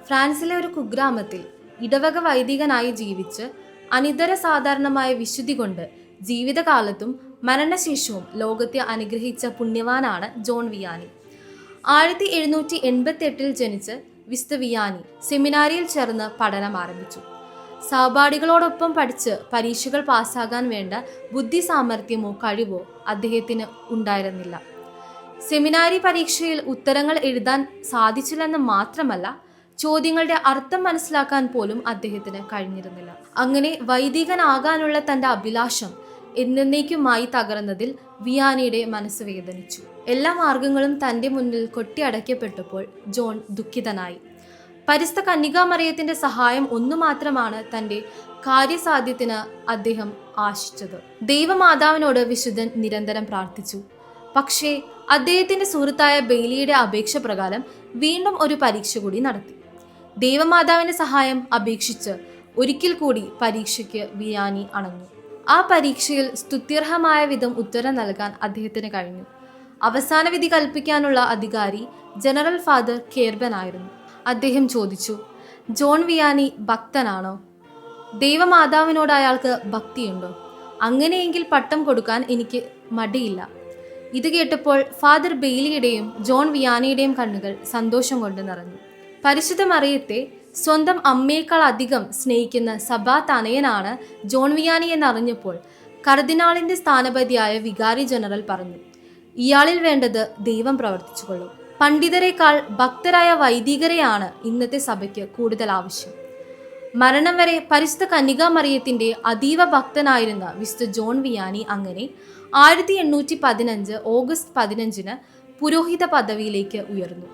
ഫ്രാൻസിലെ ഒരു കുഗ്രാമത്തിൽ ഇടവക വൈദികനായി ജീവിച്ച് അനിതര സാധാരണമായ വിശുദ്ധി കൊണ്ട് ജീവിതകാലത്തും മരണശേഷവും ലോകത്തെ അനുഗ്രഹിച്ച പുണ്യവാനാണ് ജോൺ വിയാനി. 1788 ജനിച്ച് വിശുദ്ധ വിയാനി സെമിനാരിയിൽ ചേർന്ന് പഠനം ആരംഭിച്ചു. സഹപാഠികളോടൊപ്പം പഠിച്ച് പരീക്ഷകൾ പാസ്സാകാൻ വേണ്ട ബുദ്ധി സാമർഥ്യമോ കഴിവോ അദ്ദേഹത്തിന് ഉണ്ടായിരുന്നില്ല. സെമിനാരി പരീക്ഷയിൽ ഉത്തരങ്ങൾ എഴുതാൻ സാധിച്ചില്ലെന്ന് മാത്രമല്ല, ചോദ്യങ്ങളുടെ അർത്ഥം മനസ്സിലാക്കാൻ പോലും അദ്ദേഹത്തിന് കഴിഞ്ഞിരുന്നില്ല. അങ്ങനെ വൈദികനാകാനുള്ള തന്റെ അഭിലാഷം എന്നേക്കുമായി തകർന്നതിൽ വിയാനിയുടെ മനസ്സ് വേദനിച്ചു. എല്ലാ മാർഗങ്ങളും തന്റെ മുന്നിൽ കൊട്ടിയടയ്ക്കപ്പെട്ടപ്പോൾ ജോൺ ദുഃഖിതനായി. പരിശുദ്ധ കന്യകാമറിയത്തിന്റെ സഹായം ഒന്നു മാത്രമാണ് തന്റെ കാര്യസാധ്യത്തിന് അദ്ദേഹം ആശിച്ചത്. ദൈവമാതാവിനോട് വിശുദ്ധൻ നിരന്തരം പ്രാർത്ഥിച്ചു. പക്ഷേ അദ്ദേഹത്തിന്റെ സുഹൃത്തായ ബെയ്ലിയുടെ അപേക്ഷ പ്രകാരം വീണ്ടും ഒരു പരീക്ഷ കൂടി നടത്തി. ദൈവമാതാവിന്റെ സഹായം അപേക്ഷിച്ച് ഒരിക്കൽ കൂടി പരീക്ഷയ്ക്ക് വിയാനി അണഞ്ഞു. ആ പരീക്ഷയിൽ സ്തുത്യർഹമായ വിധം ഉത്തരം നൽകാൻ അദ്ദേഹത്തിന് കഴിഞ്ഞു. അവസാന വിധി കൽപ്പിക്കാനുള്ള അധികാരി ജനറൽ ഫാദർ കേർബൻ ആയിരുന്നു. അദ്ദേഹം ചോദിച്ചു, ജോൺ വിയാനി ഭക്തനാണോ? ദൈവമാതാവിനോട് അയാൾക്ക് ഭക്തിയുണ്ടോ? അങ്ങനെയെങ്കിൽ പട്ടം കൊടുക്കാൻ എനിക്ക് മടിയില്ല. ഇത് കേട്ടപ്പോൾ ഫാദർ ബെയ്ലിയുടെയും ജോൺ വിയാനിയുടെയും കണ്ണുകൾ സന്തോഷം കൊണ്ട് നിറഞ്ഞു. പരിശുദ്ധ മറിയത്തെ സ്വന്തം അമ്മയേക്കാൾ അധികം സ്നേഹിക്കുന്ന സഭാ തനയനാണ് ജോൺ വിയാനി എന്നറിഞ്ഞപ്പോൾ കർദിനാളിന്റെ സ്ഥാനപതിയായ വികാരി ജനറൽ പറഞ്ഞു, ഇയാളിൽ വേണ്ടത് ദൈവം പ്രവർത്തിച്ചുകൊള്ളും. പണ്ഡിതരെക്കാൾ ഭക്തരായ വൈദികരെയാണ് ഇന്നത്തെ സഭയ്ക്ക് കൂടുതൽ ആവശ്യം. മരണം വരെ പരിശുദ്ധ കന്യകാമറിയത്തിന്റെ അതീവ ഭക്തനായിരുന്ന വിശുദ്ധ ജോൺ വിയാനി അങ്ങനെ 1815 ഓഗസ്റ്റ് 15 പുരോഹിത പദവിയിലേക്ക് ഉയർന്നു.